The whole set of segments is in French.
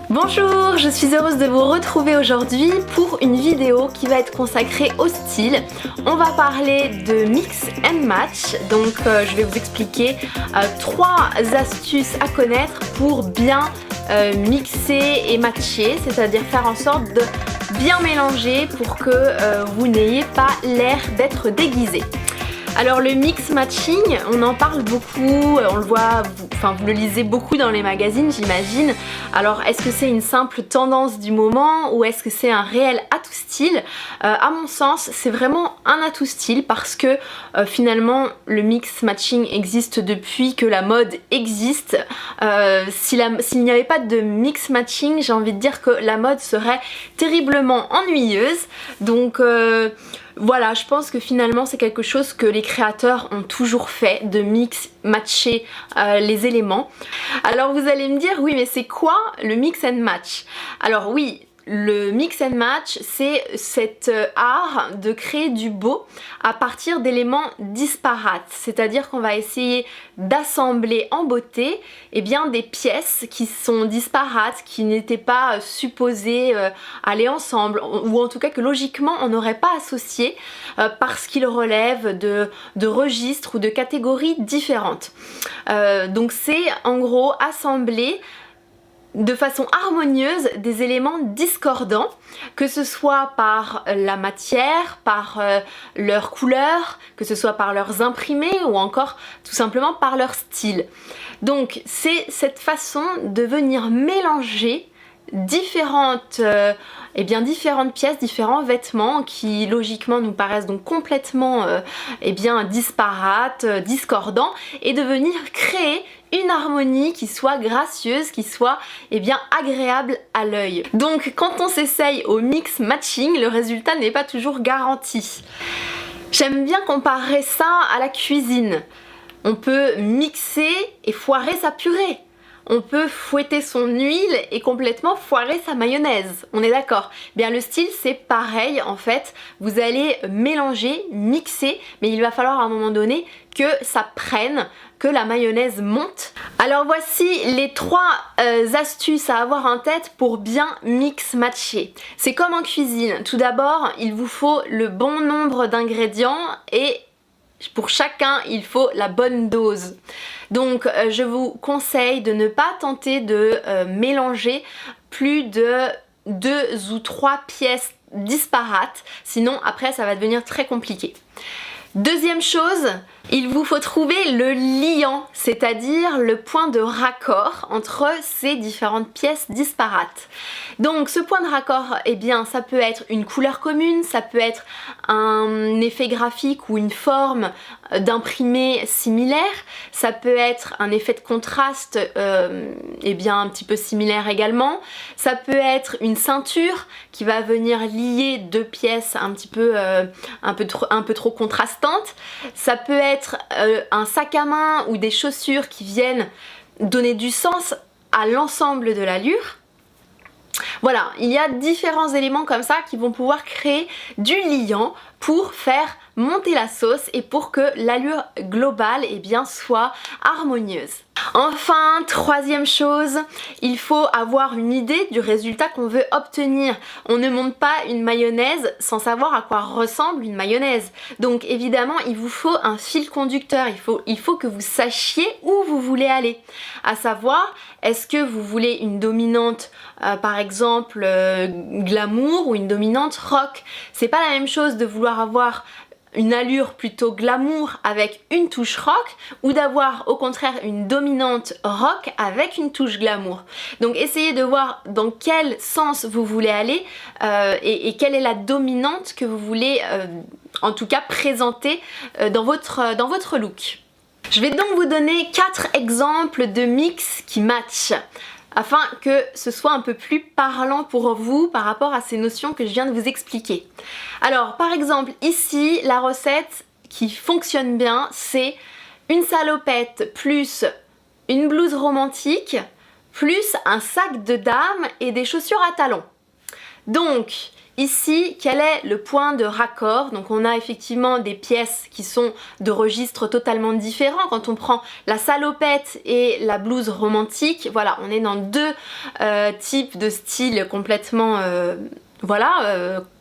Bonjour, je suis heureuse de vous retrouver aujourd'hui pour une vidéo qui va être consacrée au style. On va parler de mix and match, donc je vais vous expliquer 3 astuces à connaître pour bien mixer et matcher, c'est-à-dire faire en sorte de bien mélanger pour que vous n'ayez pas l'air d'être déguisé. Alors le mix matching, on en parle beaucoup, on le voit, vous le lisez beaucoup dans les magazines j'imagine. Alors est-ce que c'est une simple tendance du moment ou est-ce que c'est un réel atout style? À mon sens c'est vraiment un atout style parce que finalement le mix matching existe depuis que la mode existe. S'il n'y avait pas de mix matching, j'ai envie de dire que la mode serait terriblement ennuyeuse. Donc voilà, je pense que finalement c'est quelque chose que les créateurs ont toujours fait, de mix, matcher les éléments. Alors vous allez me dire, oui mais c'est quoi le mix and match? Alors oui, le mix and match, c'est cet art de créer du beau à partir d'éléments disparates. C'est-à-dire qu'on va essayer d'assembler en beauté des pièces qui sont disparates, qui n'étaient pas supposées aller ensemble, ou en tout cas que logiquement on n'aurait pas associé parce qu'ils relèvent de registres ou de catégories différentes. Donc c'est en gros assembler de façon harmonieuse des éléments discordants, que ce soit par la matière, par leur couleur, que ce soit par leurs imprimés ou encore tout simplement par leur style. Donc c'est cette façon de venir mélanger différentes pièces, différents vêtements qui logiquement nous paraissent donc complètement disparates, discordants, et de venir créer une harmonie qui soit gracieuse, qui soit agréable à l'œil. Donc quand on s'essaye au mix matching, le résultat n'est pas toujours garanti. J'aime bien comparer ça à la cuisine. On peut mixer et foirer sa purée. On peut fouetter son huile et complètement foirer sa mayonnaise, on est d'accord? Bien le style c'est pareil en fait, vous allez mélanger, mixer, mais il va falloir à un moment donné que ça prenne, que la mayonnaise monte. Alors voici les 3 astuces à avoir en tête pour bien mix matcher. C'est comme en cuisine, tout d'abord il vous faut le bon nombre d'ingrédients et pour chacun il faut la bonne dose. Donc je vous conseille de ne pas tenter de mélanger plus de 2 ou 3 pièces disparates, sinon après ça va devenir très compliqué. Deuxième chose, il vous faut trouver le liant, c'est-à-dire le point de raccord entre ces différentes pièces disparates. Donc ce point de raccord, ça peut être une couleur commune, ça peut être un effet graphique ou une forme d'imprimé similaire, ça peut être un effet de contraste un petit peu similaire également, ça peut être une ceinture qui va venir lier 2 pièces un peu trop contrastantes, ça peut être un sac à main ou des chaussures qui viennent donner du sens à l'ensemble de l'allure. Voilà, il y a différents éléments comme ça qui vont pouvoir créer du liant pour faire monter la sauce et pour que l'allure globale soit harmonieuse. Enfin, troisième chose, il faut avoir une idée du résultat qu'on veut obtenir. On ne monte pas une mayonnaise sans savoir à quoi ressemble une mayonnaise. Donc évidemment, il vous faut un fil conducteur, il faut que vous sachiez où vous voulez aller. À savoir, est-ce que vous voulez une dominante par exemple glamour ou une dominante rock? C'est pas la même chose de vouloir avoir une allure plutôt glamour avec une touche rock ou d'avoir au contraire une dominante rock avec une touche glamour. Donc essayez de voir dans quel sens vous voulez aller et quelle est la dominante que vous voulez en tout cas présenter dans votre look. Je vais donc vous donner 4 exemples de mix qui matchent, afin que ce soit un peu plus parlant pour vous par rapport à ces notions que je viens de vous expliquer. Alors par exemple ici la recette qui fonctionne bien, c'est une salopette plus une blouse romantique plus un sac de dame et des chaussures à talons. Donc Ici, quel est le point de raccord? Donc on a effectivement des pièces qui sont de registres totalement différents. Quand on prend la salopette et la blouse romantique, voilà, on est dans deux types de styles complètement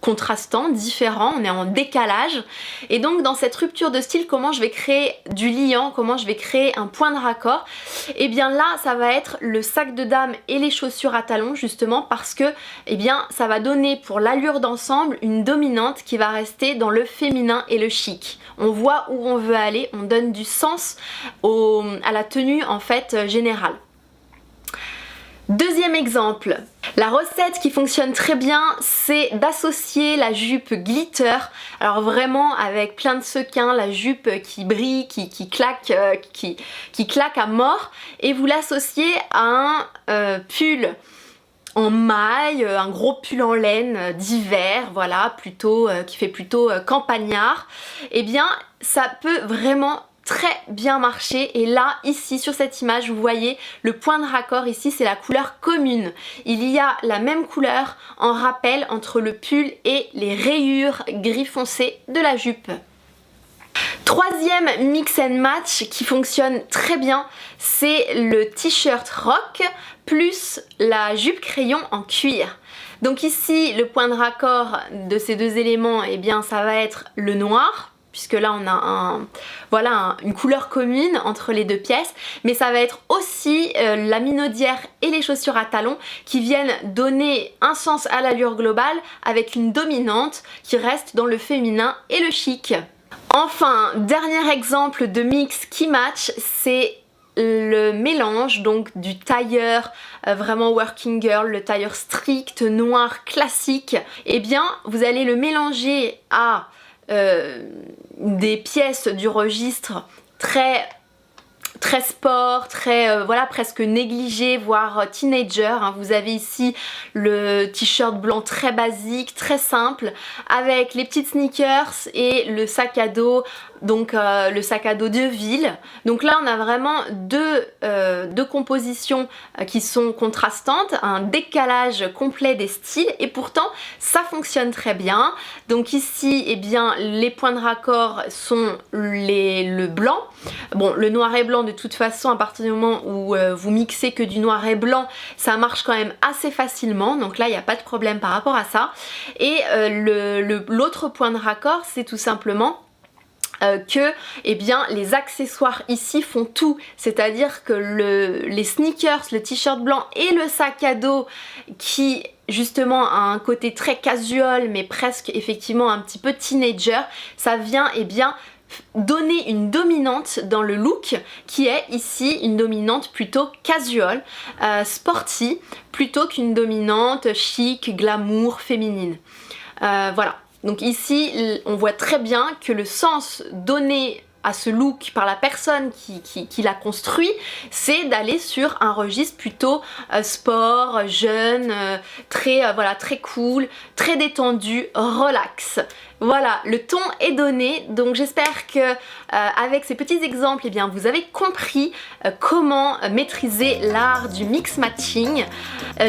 contrastants, différents, on est en décalage. Et donc dans cette rupture de style, comment je vais créer du liant, comment je vais créer un point de raccord? Et bien là, ça va être le sac de dame et les chaussures à talons, justement parce que ça va donner pour l'allure d'ensemble une dominante qui va rester dans le féminin et le chic. On voit où on veut aller, on donne du sens à la tenue en fait générale. Deuxième exemple, la recette qui fonctionne très bien, c'est d'associer la jupe glitter, alors vraiment avec plein de sequins, la jupe qui brille, qui claque à mort, et vous l'associez à un pull en maille, un gros pull en laine d'hiver, voilà, qui fait plutôt campagnard. Et bien ça peut vraiment très bien marché. Et là, ici sur cette image, vous voyez le point de raccord ici, c'est la couleur commune. Il y a la même couleur en rappel entre le pull et les rayures gris foncé de la jupe. Troisième mix and match qui fonctionne très bien, c'est le t-shirt rock plus la jupe crayon en cuir. Donc ici, le point de raccord de ces deux éléments, ça va être le noir, puisque là on a une couleur commune entre les deux pièces, mais ça va être aussi la minaudière et les chaussures à talons qui viennent donner un sens à l'allure globale avec une dominante qui reste dans le féminin et le chic. Enfin, dernier exemple de mix qui match, c'est le mélange donc du tailleur vraiment working girl, le tailleur strict, noir, classique. Vous allez le mélanger à des pièces du registre très sport, presque négligé, voire teenager. Vous avez ici le t-shirt blanc très basique, très simple, avec les petites sneakers et le sac à dos, donc le sac à dos de ville. Donc là on a vraiment deux compositions qui sont contrastantes, un décalage complet des styles, et pourtant ça fonctionne très bien. Donc ici les points de raccord sont le blanc. Bon, le noir et blanc de toute façon, à partir du moment où vous mixez que du noir et blanc, ça marche quand même assez facilement, donc là il n'y a pas de problème par rapport à ça. Et l'autre point de raccord, c'est tout simplement que les accessoires ici font tout, c'est-à-dire que les sneakers, le t-shirt blanc et le sac à dos qui justement a un côté très casual mais presque effectivement un petit peu teenager, ça vient donner une dominante dans le look qui est ici une dominante plutôt casual, sporty, plutôt qu'une dominante chic, glamour, féminine. Voilà. Donc ici, on voit très bien que le sens donné à ce look par la personne qui l'a construit, c'est d'aller sur un registre plutôt sport, jeune, très cool, très détendu, relax. Voilà, le ton est donné, donc j'espère que avec ces petits exemples, vous avez compris comment maîtriser l'art du mix matching.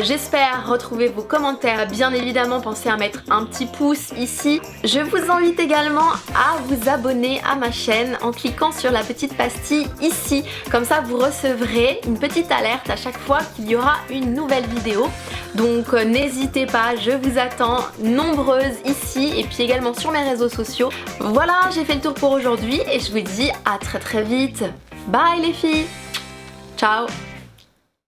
J'espère retrouver vos commentaires. Bien évidemment, pensez à mettre un petit pouce ici. Je vous invite également à vous abonner à ma chaîne en cliquant sur la petite pastille ici. Comme ça, vous recevrez une petite alerte à chaque fois qu'il y aura une nouvelle vidéo. Donc n'hésitez pas, je vous attends nombreuses ici et puis également sur mes réseaux sociaux. Voilà, j'ai fait le tour pour aujourd'hui et je vous dis à très vite. Bye les filles. Ciao.